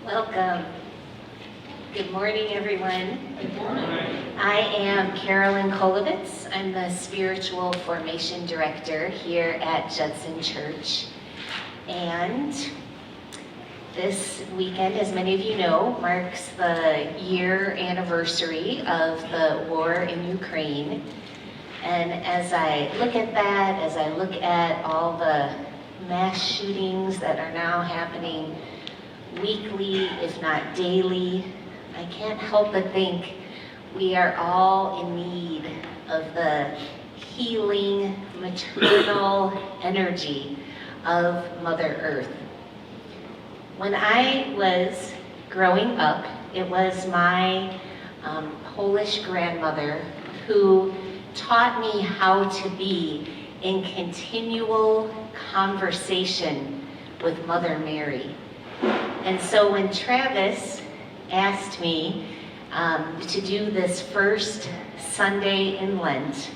Welcome. Good morning, everyone. Good morning. I am Carolyn Kolovitz. I'm the Spiritual Formation Director here at Judson Church. And this weekend, as many of you know, marks the year anniversary of the war in Ukraine. And as I look at that, as I look at all the mass shootings that are now happening weekly, if not daily, I can't help but think we are all in need of the healing, maternal energy of Mother Earth. When I was growing up, it was my Polish grandmother who taught me how to be in continual conversation with Mother Mary. And so when Travis asked me to do this first Sunday in Lent,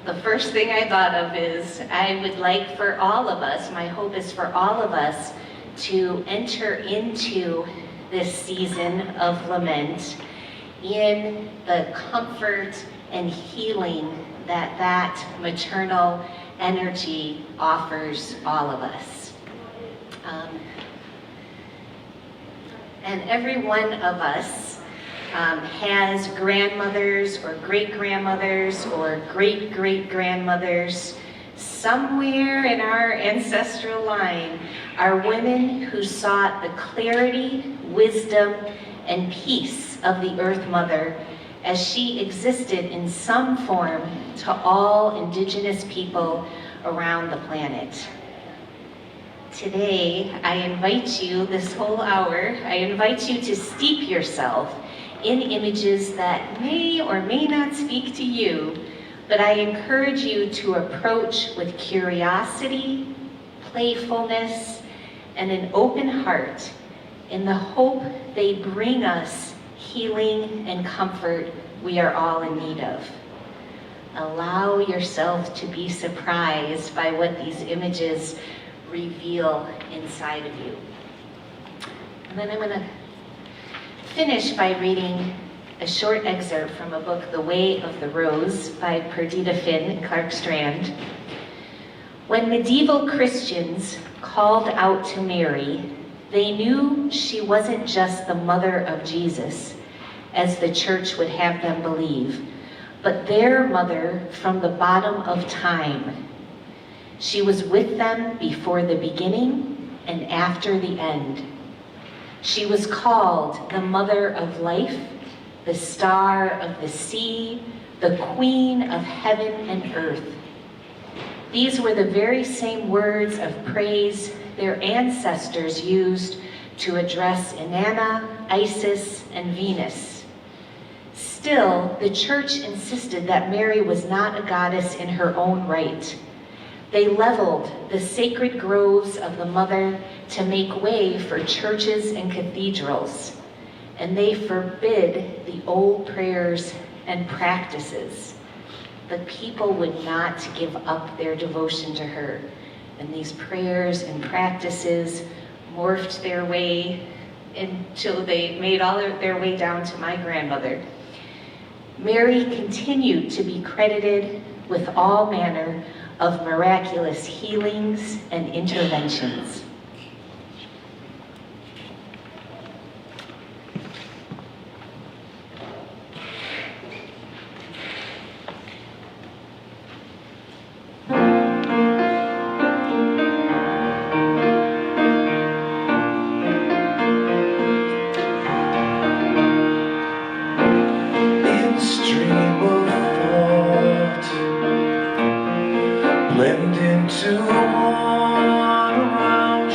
the first thing I thought of is I would like for all of us, my hope is for all of us to enter into this season of lament in the comfort and healing that that maternal energy offers all of us. And every one of us has grandmothers or great-grandmothers or great-great-grandmothers. Somewhere in our ancestral line are women who sought the clarity, wisdom, and peace of the Earth Mother as she existed in some form to all indigenous people around the planet. Today, I invite you, this whole hour, I invite you to steep yourself in images that may or may not speak to you, but I encourage you to approach with curiosity, playfulness, and an open heart in the hope they bring us healing and comfort we are all in need of. Allow yourself to be surprised by what these images reveal inside of you. And then I'm going to finish by reading a short excerpt from a book, The Way of the Rose, by Perdita Finn, Clark Strand. When medieval Christians called out to Mary, they knew she wasn't just the mother of Jesus, as the church would have them believe, but their mother from the bottom of time. She was with them before the beginning and after the end. She was called the Mother of Life, the Star of the Sea, the Queen of Heaven and Earth. These were the very same words of praise their ancestors used to address Inanna, Isis, and Venus. Still, the church insisted that Mary was not a goddess in her own right. They leveled the sacred groves of the Mother to make way for churches and cathedrals, and they forbid the old prayers and practices. The people would not give up their devotion to her, and these prayers and practices morphed their way until they made all their way down to my grandmother. Mary continued to be credited with all manner of miraculous healings and interventions. Blend into one around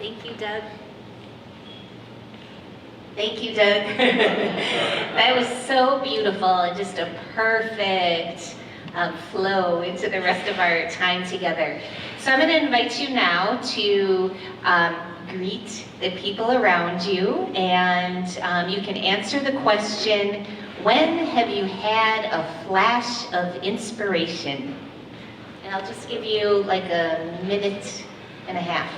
Thank you, Doug. Thank you, Doug. That was so beautiful and just a perfect flow into the rest of our time together. So I'm going to invite you now to greet the people around you, and you can answer the question, when have you had a flash of inspiration? And I'll just give you like a minute and a half.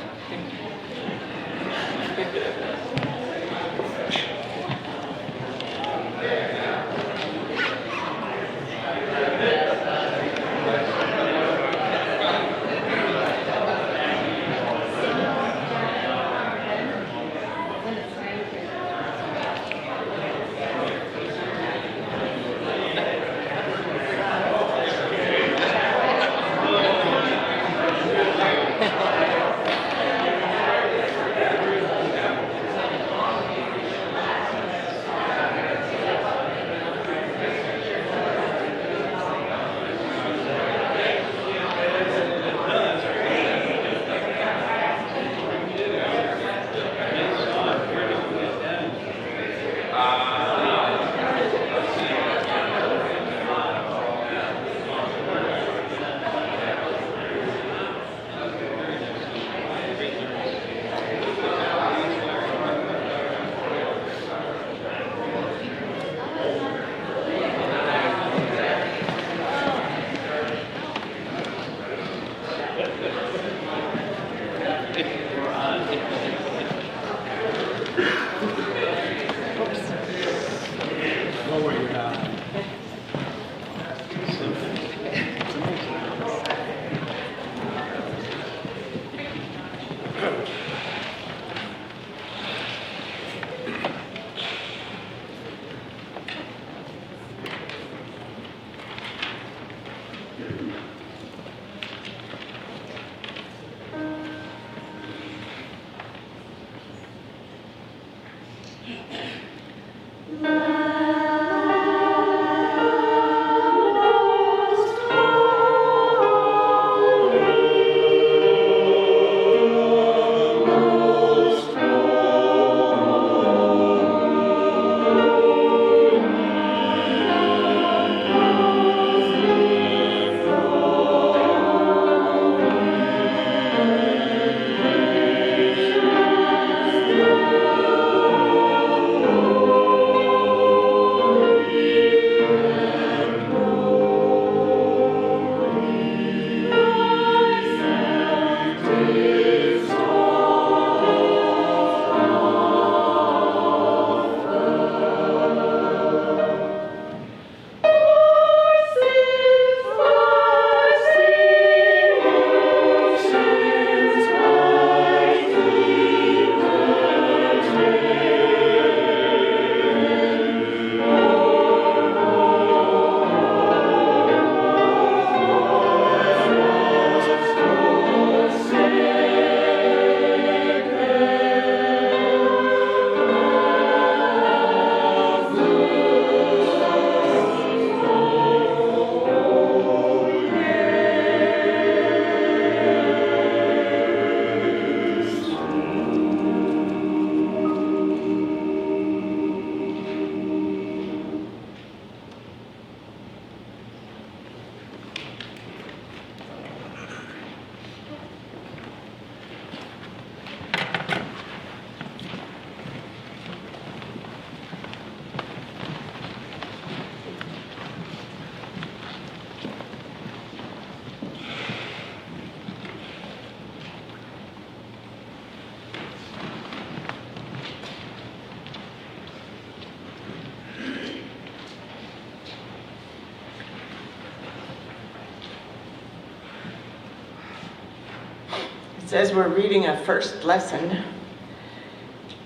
It says we're reading a first lesson.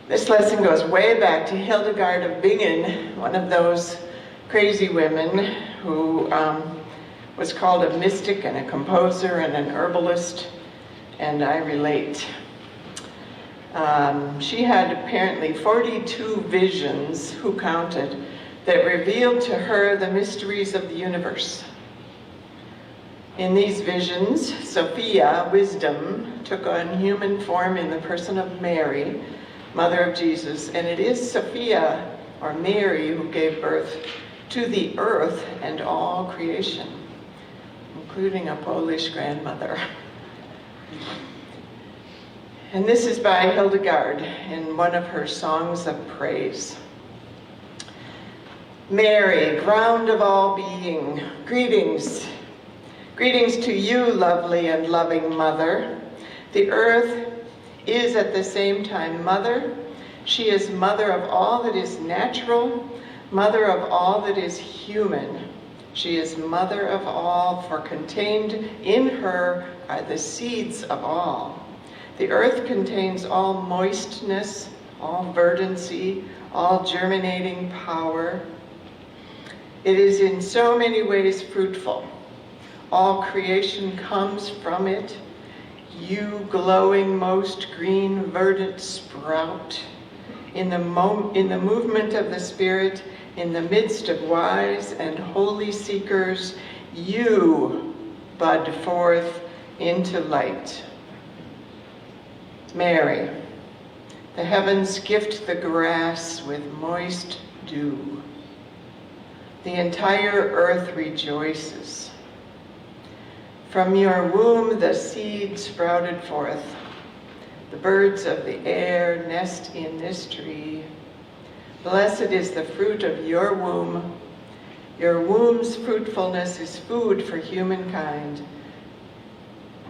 This lesson goes way back to Hildegard of Bingen, one of those crazy women who was called a mystic and a composer and an herbalist, and I relate. She had apparently 42 visions, who counted, that revealed to her the mysteries of the universe. In these visions, Sophia, wisdom, took on human form in the person of Mary, mother of Jesus, and it is Sophia, or Mary, who gave birth to the earth and all creation, including a Polish grandmother. And this is by Hildegard in one of her songs of praise. Mary, ground of all being, greetings. Greetings to you, lovely and loving mother. The earth is at the same time mother. She is mother of all that is natural, mother of all that is human. She is mother of all, for contained in her are the seeds of all. The earth contains all moistness, all verdancy, all germinating power. It is in so many ways fruitful. All creation comes from it. You glowing most green verdant sprout. In the movement of the Spirit, in the midst of wise and holy seekers, you bud forth into light. Mary, the heavens gift the grass with moist dew. The entire earth rejoices. From your womb the seed sprouted forth. The birds of the air nest in this tree. Blessed is the fruit of your womb. Your womb's fruitfulness is food for humankind.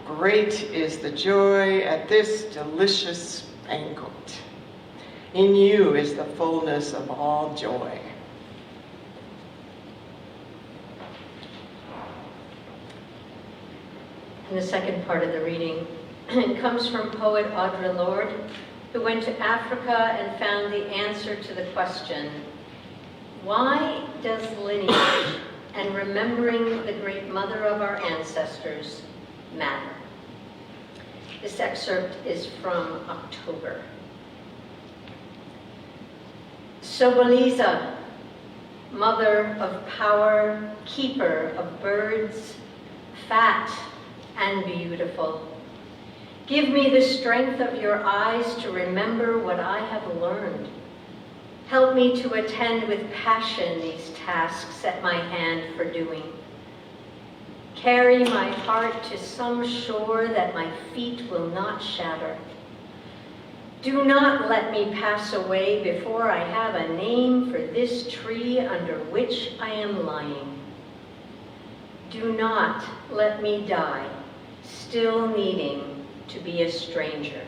Great is the joy at this delicious banquet. In you is the fullness of all joy. In the second part of the reading, it comes from poet Audre Lorde, who went to Africa and found the answer to the question, why does lineage and remembering the great mother of our ancestors matter? This excerpt is from October. Soboliza, mother of power, keeper of birds, fat and beautiful. Give me the strength of your eyes to remember what I have learned. Help me to attend with passion these tasks at my hand for doing. Carry my heart to some shore that my feet will not shatter. Do not let me pass away before I have a name for this tree under which I am lying. Do not let me die, still needing to be a stranger.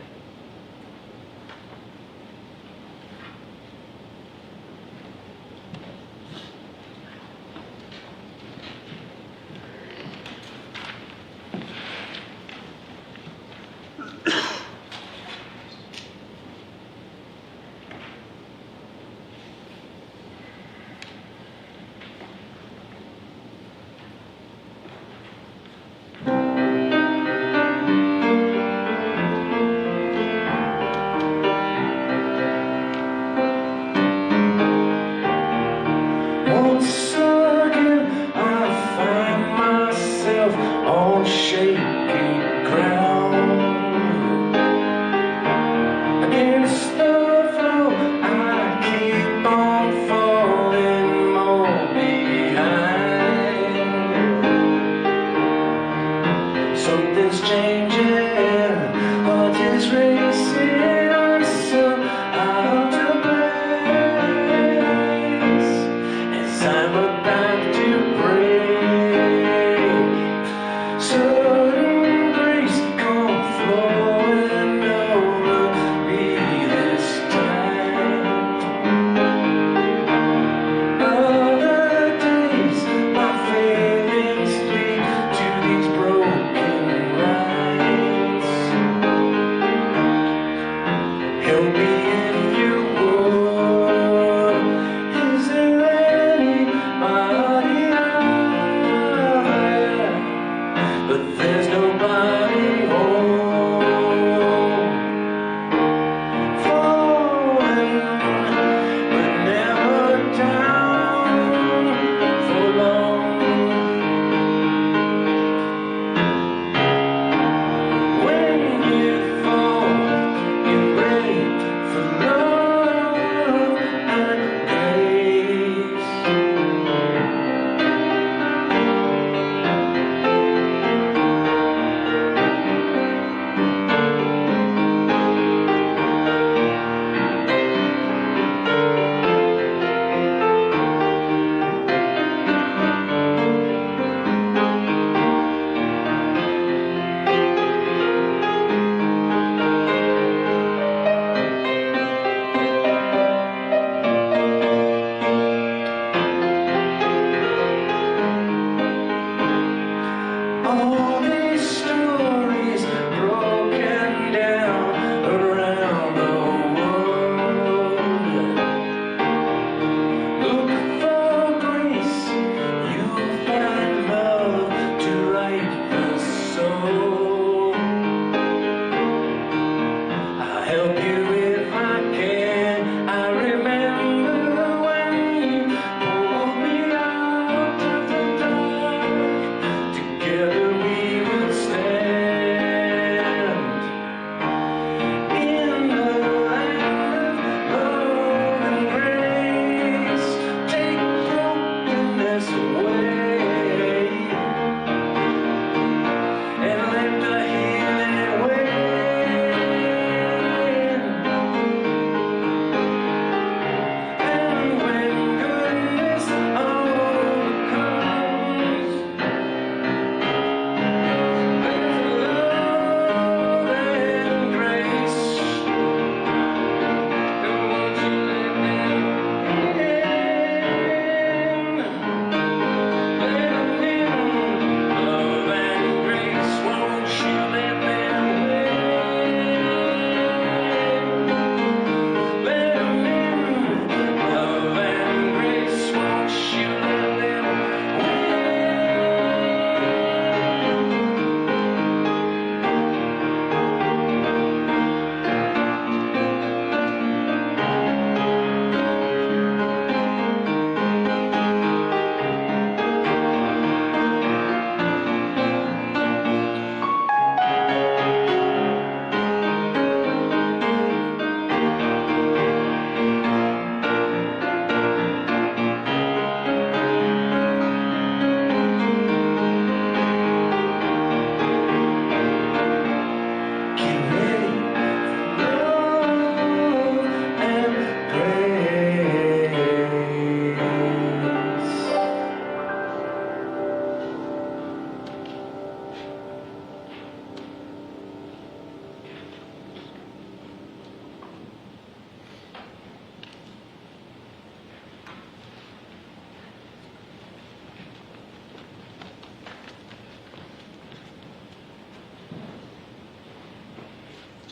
Is there anybody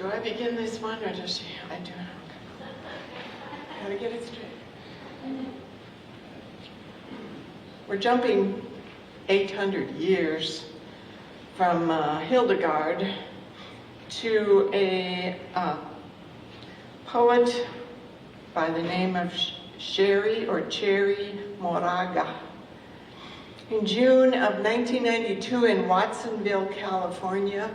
Do I begin this one or does she? I do. Gotta get it straight. We're jumping 800 years from Hildegard to a poet by the name of Cherry Moraga. In June of 1992 in Watsonville, California,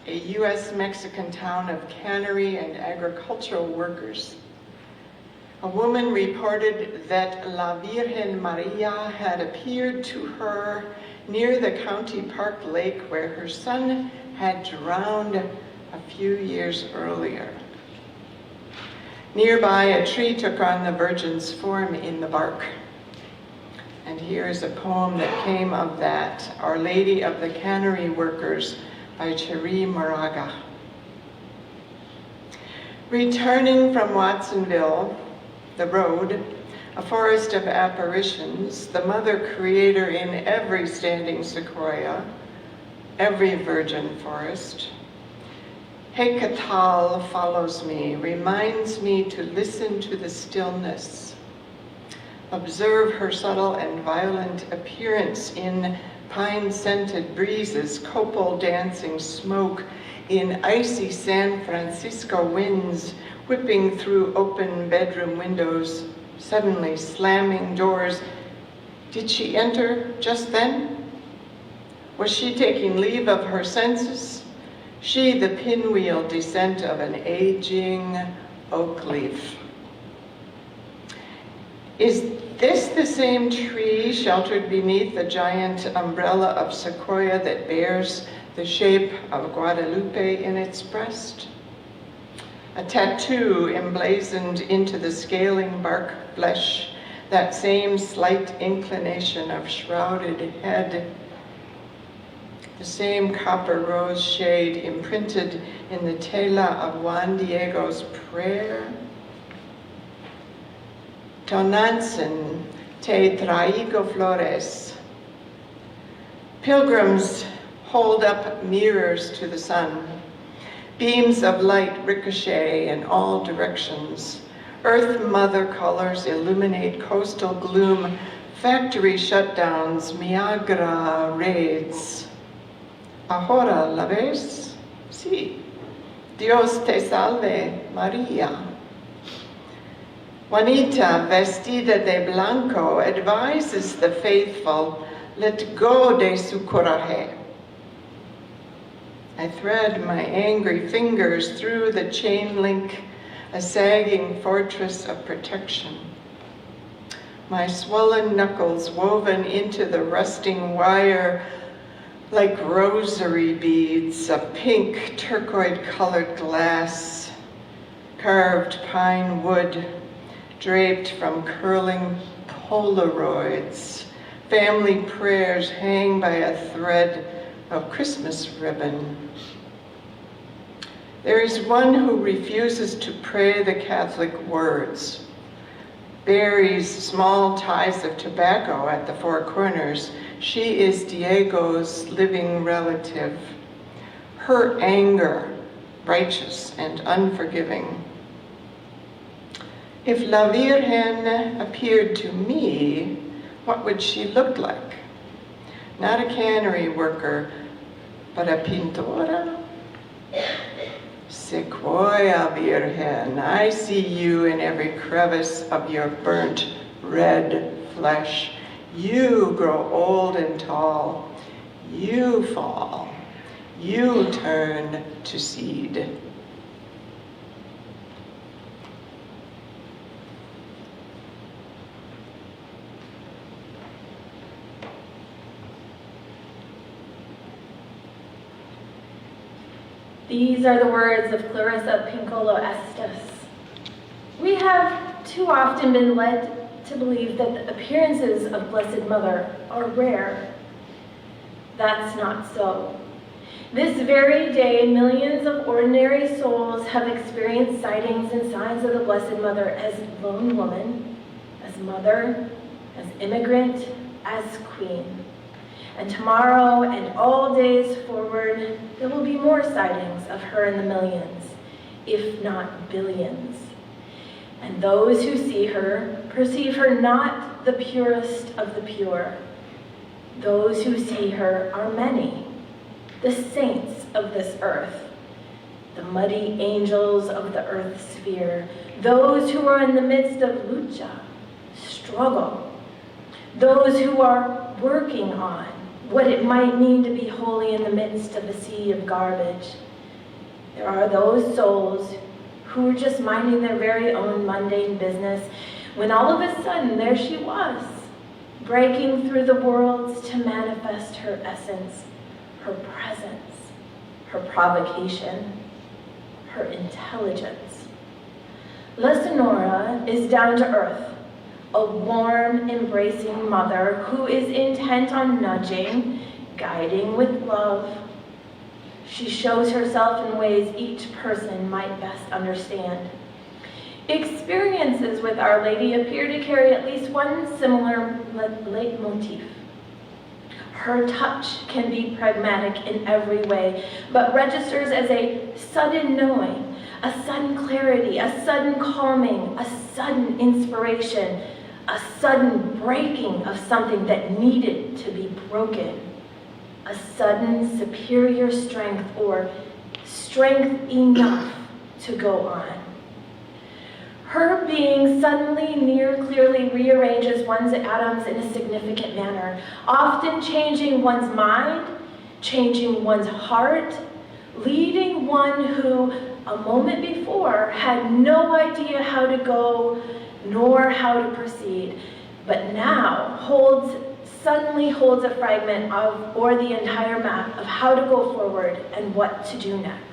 a U.S.-Mexican town of cannery and agricultural workers, a woman reported that La Virgen Maria had appeared to her near the county park lake where her son had drowned a few years earlier. Nearby, a tree took on the Virgin's form in the bark. And here is a poem that came of that, Our Lady of the Cannery Workers by Cherry Moraga. Returning from Watsonville, the road, a forest of apparitions, the mother creator in every standing sequoia, every virgin forest. Hecatal follows me, reminds me to listen to the stillness, observe her subtle and violent appearance in pine-scented breezes, copal dancing smoke, in icy San Francisco winds, whipping through open bedroom windows, suddenly slamming doors. Did she enter just then? Was she taking leave of her senses? She, the pinwheel descent of an aging oak leaf. Is this the same tree sheltered beneath the giant umbrella of sequoia that bears the shape of Guadalupe in its breast? A tattoo emblazoned into the scaling bark flesh, that same slight inclination of shrouded head, the same copper rose shade imprinted in the tela of Juan Diego's prayer. Tonantzin, te traigo flores. Pilgrims hold up mirrors to the sun. Beams of light ricochet in all directions. Earth Mother colors illuminate coastal gloom. Factory shutdowns, Miagra raids. Ahora la ves? Sí. Dios te salve, Maria. Juanita, vestida de blanco, advises the faithful, let go de su coraje. I thread my angry fingers through the chain link, a sagging fortress of protection. My swollen knuckles woven into the rusting wire like rosary beads of pink turquoise-colored glass, carved pine wood, draped from curling Polaroids. Family prayers hang by a thread of Christmas ribbon. There is one who refuses to pray the Catholic words, buries small ties of tobacco at the four corners. She is Diego's living relative. Her anger, righteous and unforgiving. If La Virgen appeared to me, what would she look like? Not a cannery worker, but a pintora? Sequoia Virgen, I see you in every crevice of your burnt red flesh. You grow old and tall. You fall. You turn to seed. These are the words of Clarissa Pincolo Estes. We have too often been led to believe that the appearances of Blessed Mother are rare. That's not so. This very day, millions of ordinary souls have experienced sightings and signs of the Blessed Mother as lone woman, as mother, as immigrant, as queen. And tomorrow and all days forward, there will be more sightings of her in the millions, if not billions. And those who see her perceive her not the purest of the pure. Those who see her are many, the saints of this earth, the muddy angels of the earth's sphere, those who are in the midst of lucha, struggle, those who are working on what it might mean to be holy in the midst of a sea of garbage. There are those souls who were just minding their very own mundane business when all of a sudden there she was, breaking through the worlds to manifest her essence, her presence, her provocation, her intelligence. La Sonora is down to earth, a warm, embracing mother who is intent on nudging, guiding with love. She shows herself in ways each person might best understand. Experiences with Our Lady appear to carry at least one similar leitmotif. Her touch can be pragmatic in every way, but registers as a sudden knowing, a sudden clarity, a sudden calming, a sudden inspiration, a sudden breaking of something that needed to be broken, a sudden superior strength or strength enough to go on. Her being suddenly near clearly rearranges one's atoms in a significant manner, often changing one's mind, changing one's heart, leading one who a moment before had no idea how to go nor how to proceed, but now suddenly holds a fragment of or the entire map of how to go forward and what to do next.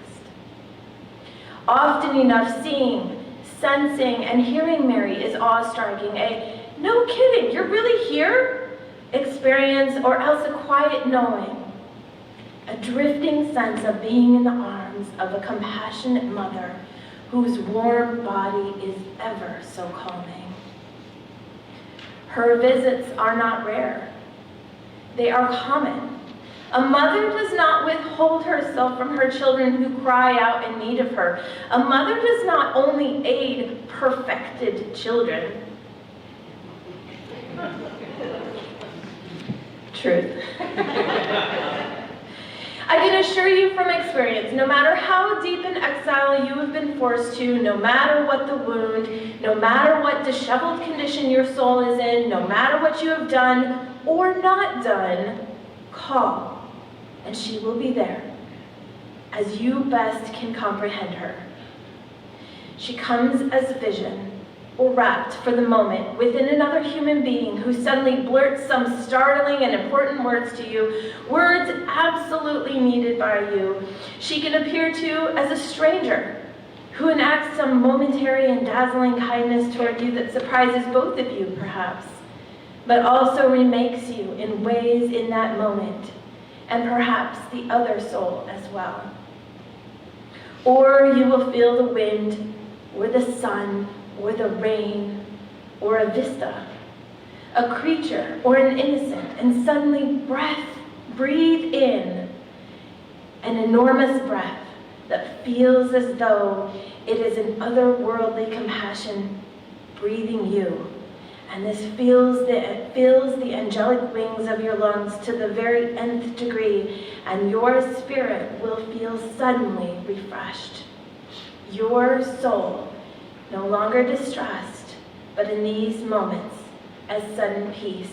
Often enough, seeing, sensing, and hearing Mary is awe-striking. A "no kidding, you're really here" experience, or else a quiet knowing, a drifting sense of being in the arms of a compassionate mother whose warm body is ever so calming. Her visits are not rare. They are common. A mother does not withhold herself from her children who cry out in need of her. A mother does not only aid perfected children. Truth. I can assure you from experience, no matter how deep in exile you have been forced to, no matter what the wound, no matter what disheveled condition your soul is in, no matter what you have done or not done, call, and she will be there, as you best can comprehend her. She comes as vision, or wrapped for the moment within another human being who suddenly blurts some startling and important words to you, words absolutely needed by you. She can appear to as a stranger who enacts some momentary and dazzling kindness toward you that surprises both of you, perhaps, but also remakes you in ways in that moment, and perhaps the other soul as well. Or you will feel the wind, or the sun, or the rain, or a vista, a creature, or an innocent, and suddenly breathe in an enormous breath that feels as though it is an otherworldly compassion breathing you. And this fills the angelic wings of your lungs to the very nth degree, and your spirit will feel suddenly refreshed. Your soul no longer distressed, but in these moments as sudden peace.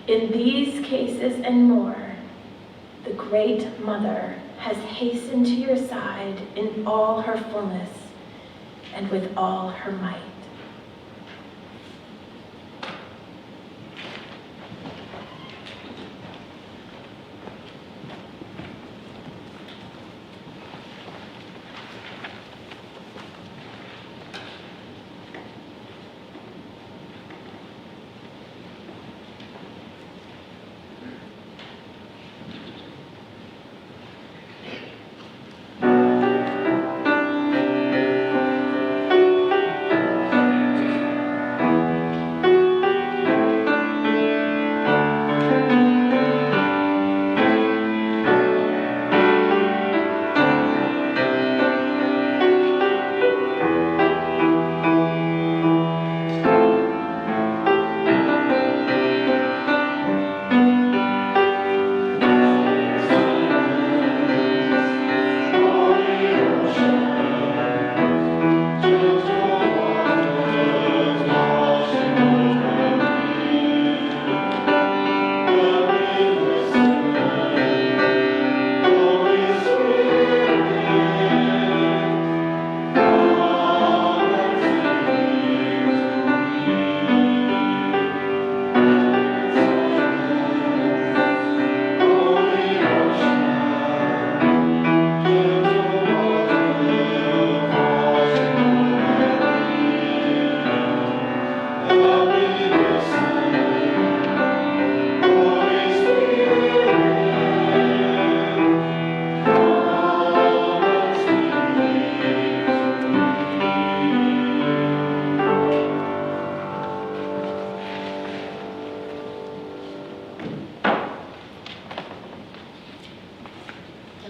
In these cases and more, the Great Mother has hastened to your side in all her fullness and with all her might.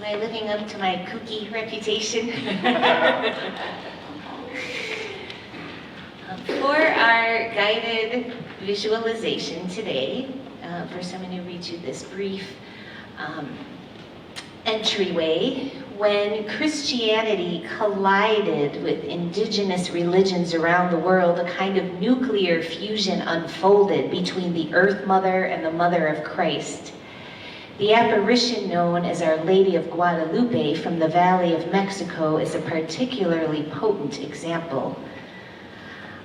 I living up to my kooky reputation? For our guided visualization today, first I'm going to read you this brief entryway. When Christianity collided with indigenous religions around the world, a kind of nuclear fusion unfolded between the Earth Mother and the Mother of Christ. The apparition known as Our Lady of Guadalupe from the Valley of Mexico is a particularly potent example.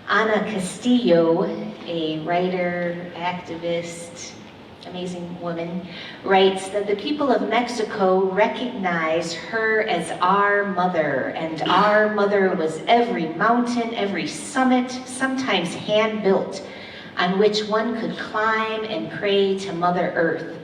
Ana Castillo, a writer, activist, amazing woman, writes that the people of Mexico recognize her as our mother, and our mother was every mountain, every summit, sometimes hand-built, on which one could climb and pray to Mother Earth.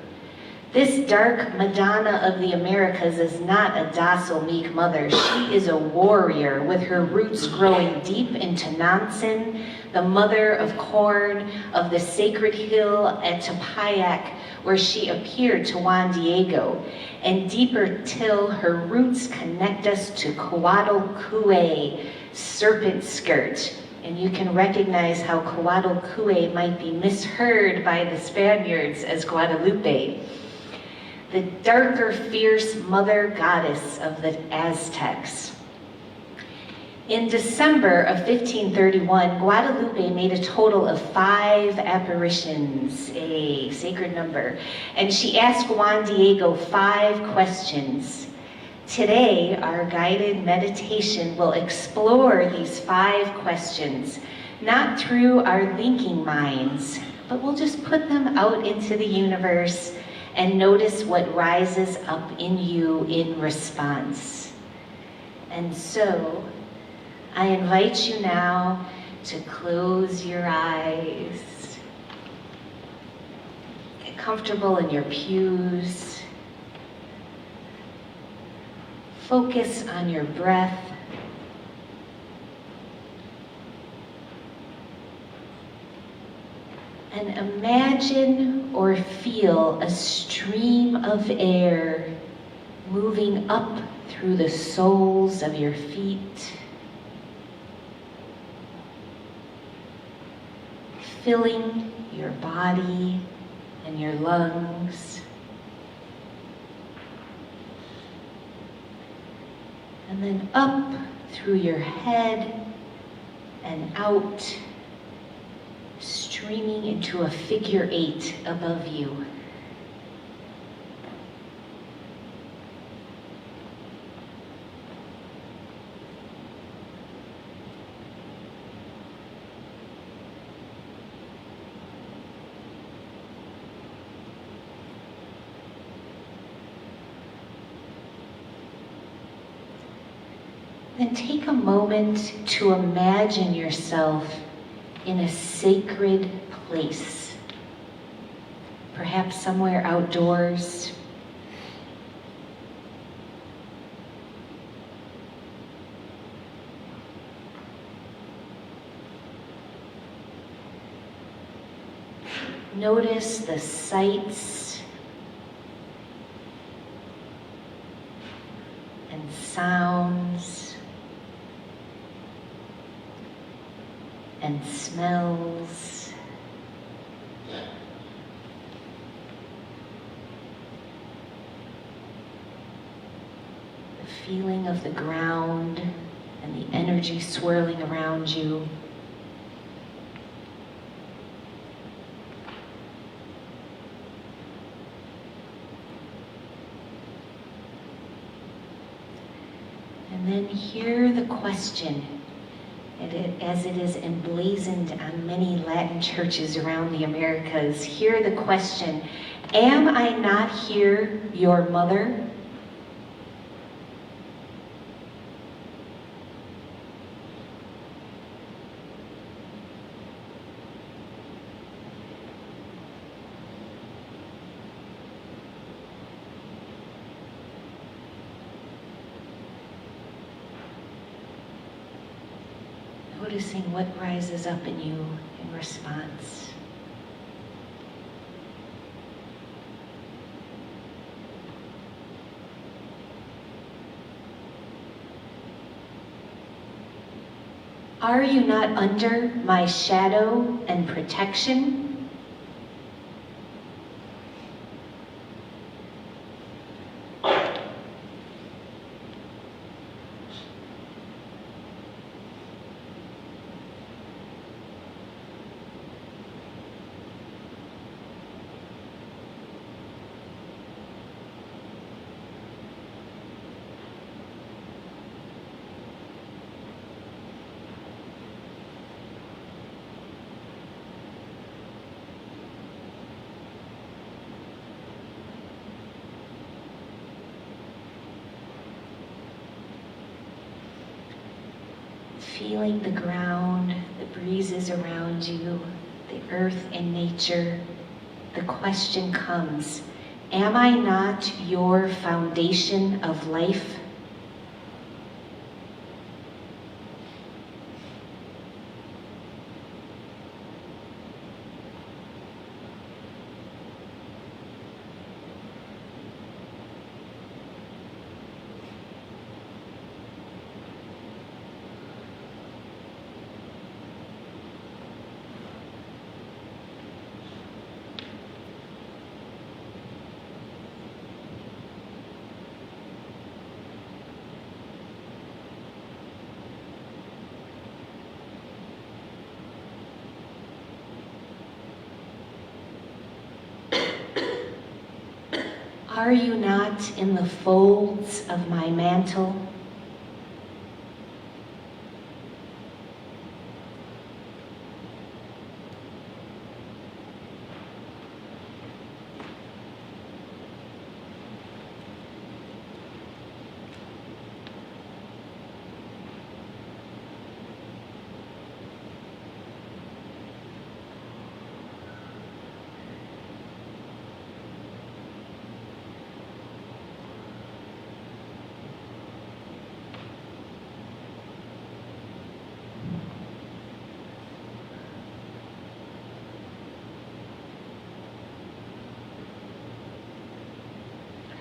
This dark Madonna of the Americas is not a docile, meek mother. She is a warrior with her roots growing deep into Nansen, the mother of corn, of the sacred hill at Tepeyac, where she appeared to Juan Diego, and deeper till her roots connect us to Coatlicue, serpent skirt. And you can recognize how Coatlicue might be misheard by the Spaniards as Guadalupe, the darker, fierce mother goddess of the Aztecs. In December of 1531, Guadalupe made a total of 5 apparitions, a sacred number, and she asked Juan Diego 5 questions. Today, our guided meditation will explore these 5 questions, not through our thinking minds, but we'll just put them out into the universe and notice what rises up in you in response. And so, I invite you now to close your eyes. Get comfortable in your pews. Focus on your breath. And imagine or feel a stream of air moving up through the soles of your feet, filling your body and your lungs, and then up through your head and out, streaming into a figure 8 above you. Then take a moment to imagine yourself in a sacred place, perhaps somewhere outdoors. Notice the sights and sounds and smells. The feeling of the ground and the energy swirling around you. And then hear the question, as it is emblazoned on many Latin churches around the Americas. Hear the question, am I not here, your mother? Noticing what rises up in you in response. Are you not under my shadow and protection? Feeling the ground, the breezes around you, the earth and nature, the question comes, am I not your foundation of life? Are you not in the folds of my mantle?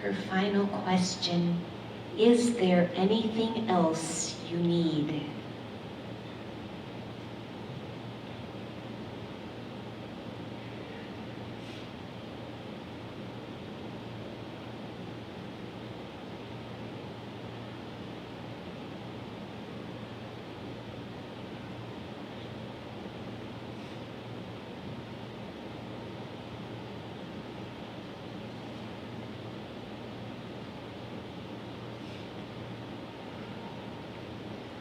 Her final question, is there anything else you need?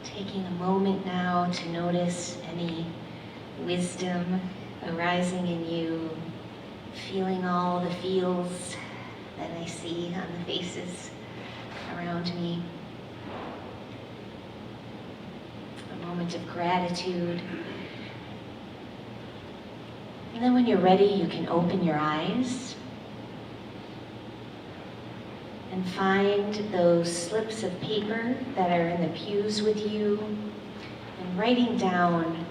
Taking a moment now to notice any wisdom arising in you, feeling all the feels that I see on the faces around me. A moment of gratitude. And then when you're ready, you can open your eyes and find those slips of paper that are in the pews with you and writing down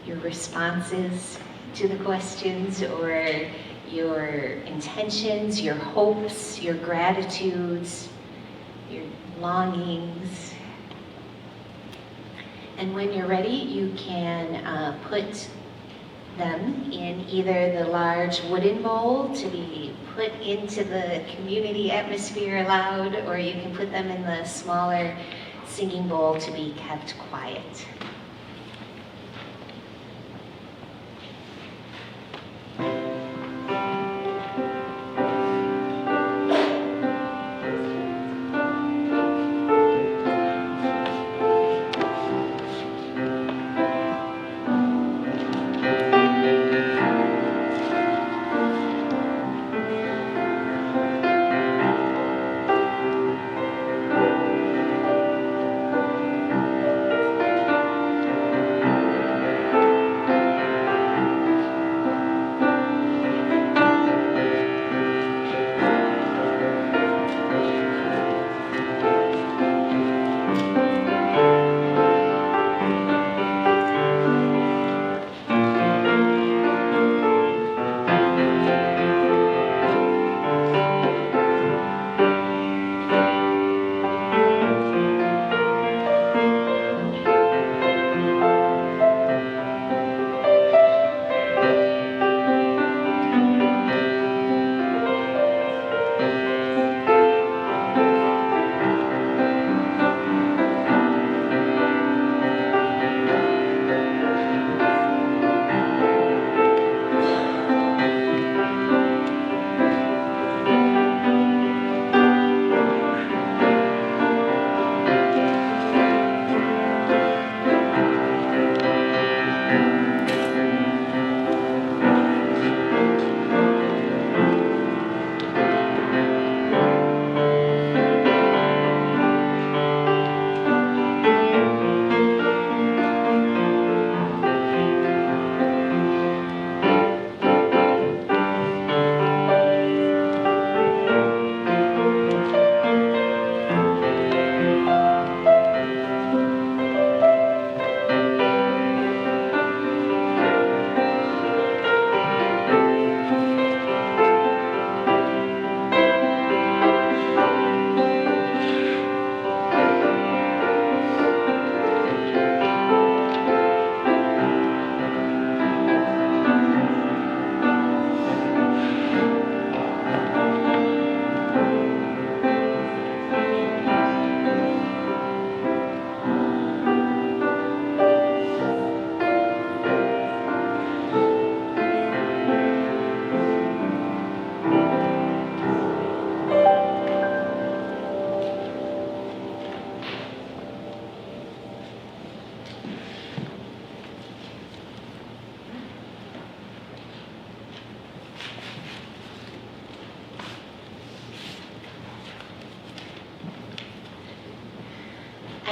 your responses to the questions or your intentions, your hopes, your gratitudes, your longings. And when you're ready, you can put them in either the large wooden bowl to be put into the community atmosphere aloud, or you can put them in the smaller singing bowl to be kept quiet.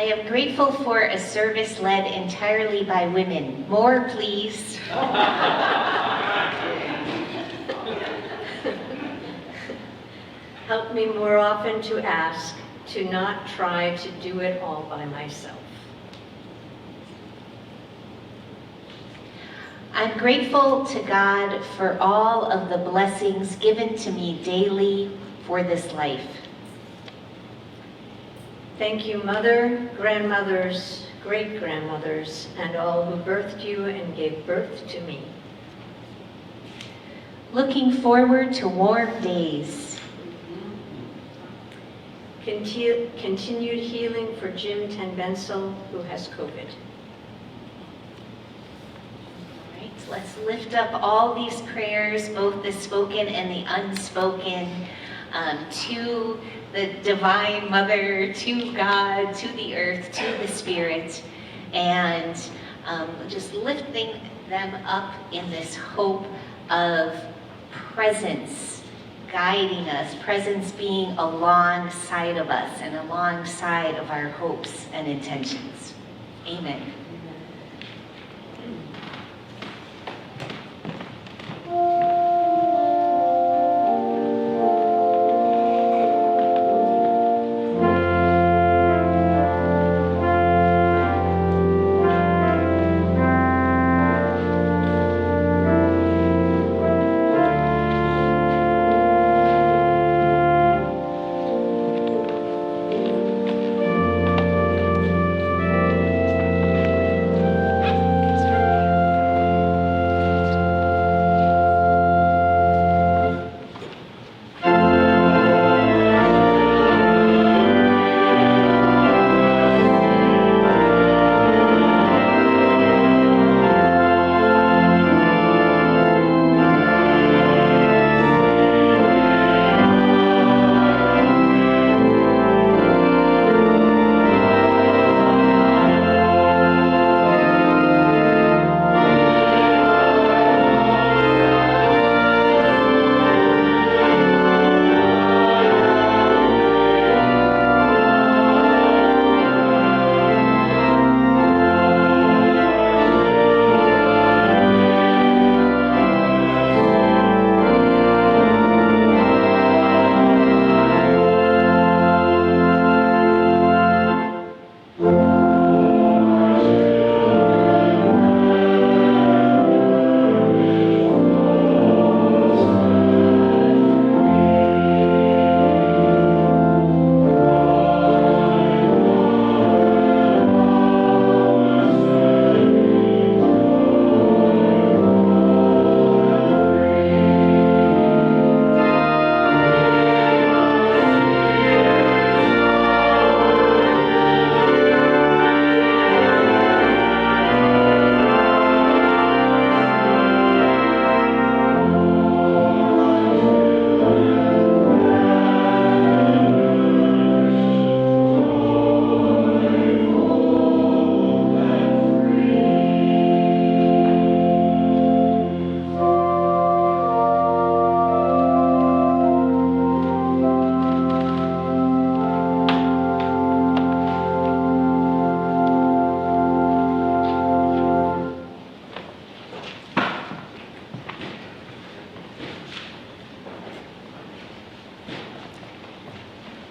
I am grateful for a service led entirely by women. More, please. Help me more often to ask, to not try to do it all by myself. I'm grateful to God for all of the blessings given to me daily for this life. Thank you, mother, grandmothers, great-grandmothers, and all who birthed you and gave birth to me. Looking forward to warm days. Continued healing for Jim Tenbensel, who has COVID. Let's lift up all these prayers, both the spoken and the unspoken, to the Divine Mother, to God, to the earth, to the Spirit, and just lifting them up in this hope of presence guiding us, presence being alongside of us and alongside of our hopes and intentions. Amen.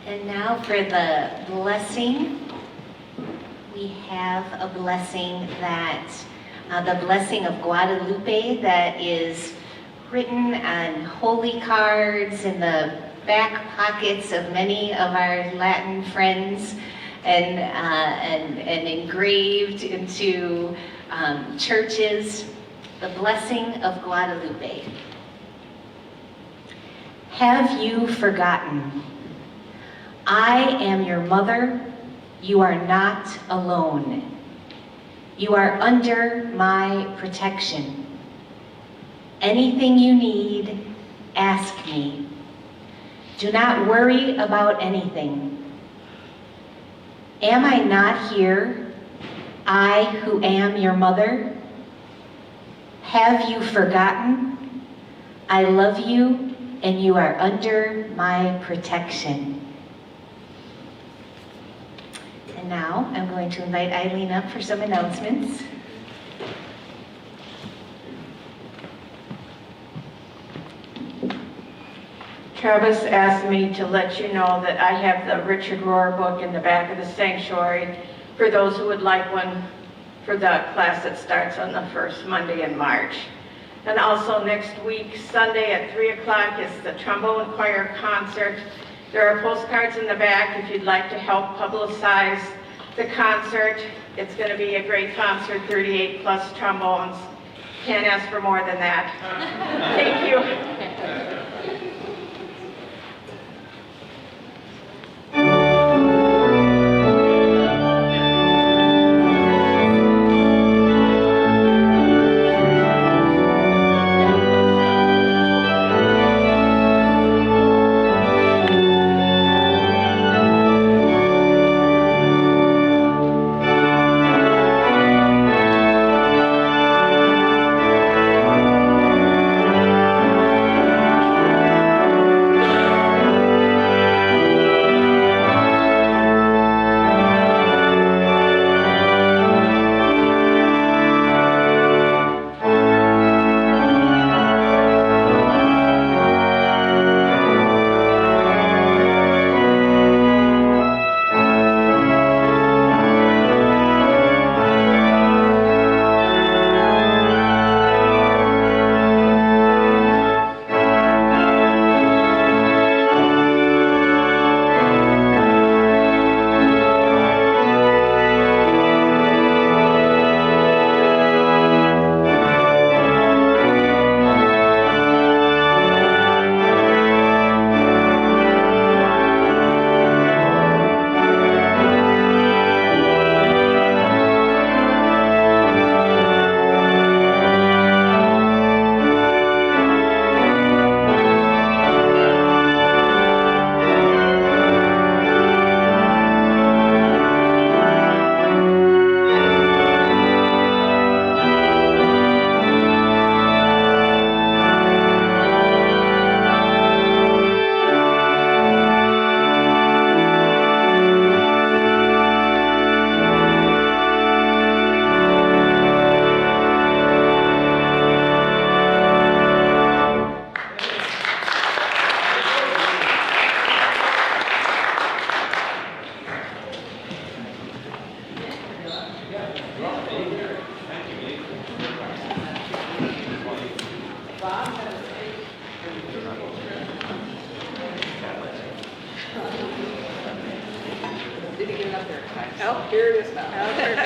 And now for the blessing. We have a blessing that, the blessing of Guadalupe, that is written on holy cards in the back pockets of many of our Latin friends, and engraved into churches. The blessing of Guadalupe. Have you forgotten? I am your mother. You are not alone. You are under my protection. Anything you need, ask me. Do not worry about anything. Am I not here, I who am your mother? Have you forgotten? I love you and you are under my protection. And now, I'm going to invite Eileen up for some announcements. Travis asked me to let you know that I have the Richard Rohr book in the back of the sanctuary for those who would like one for the class that starts on the first Monday in March. And also next week, Sunday at 3 o'clock is the trombone choir concert. There are postcards in the back if you'd like to help publicize the concert. It's going to be a great concert, 38 plus trombones. Can't ask for more than that. Thank you. Oh, here it is now. Oh, perfect.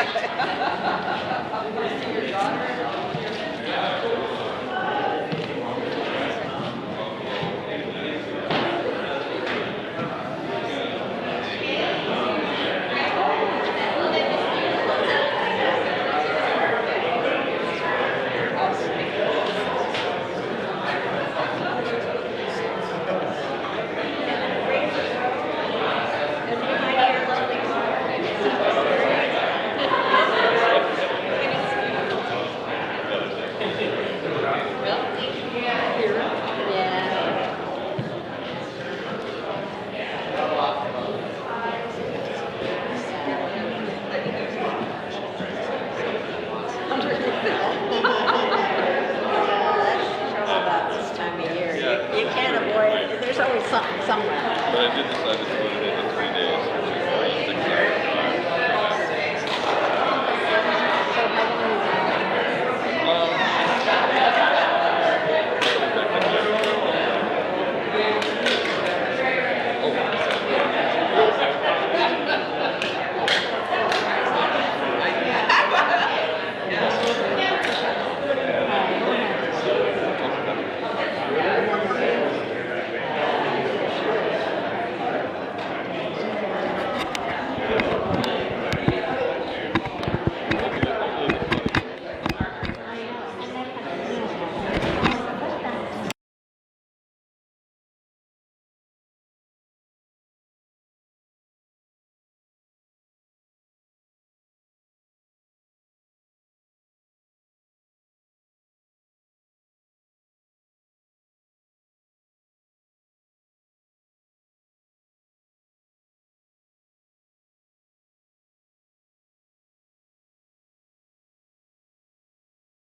Trouble about this time of year. You can't avoid it. There's always something somewhere.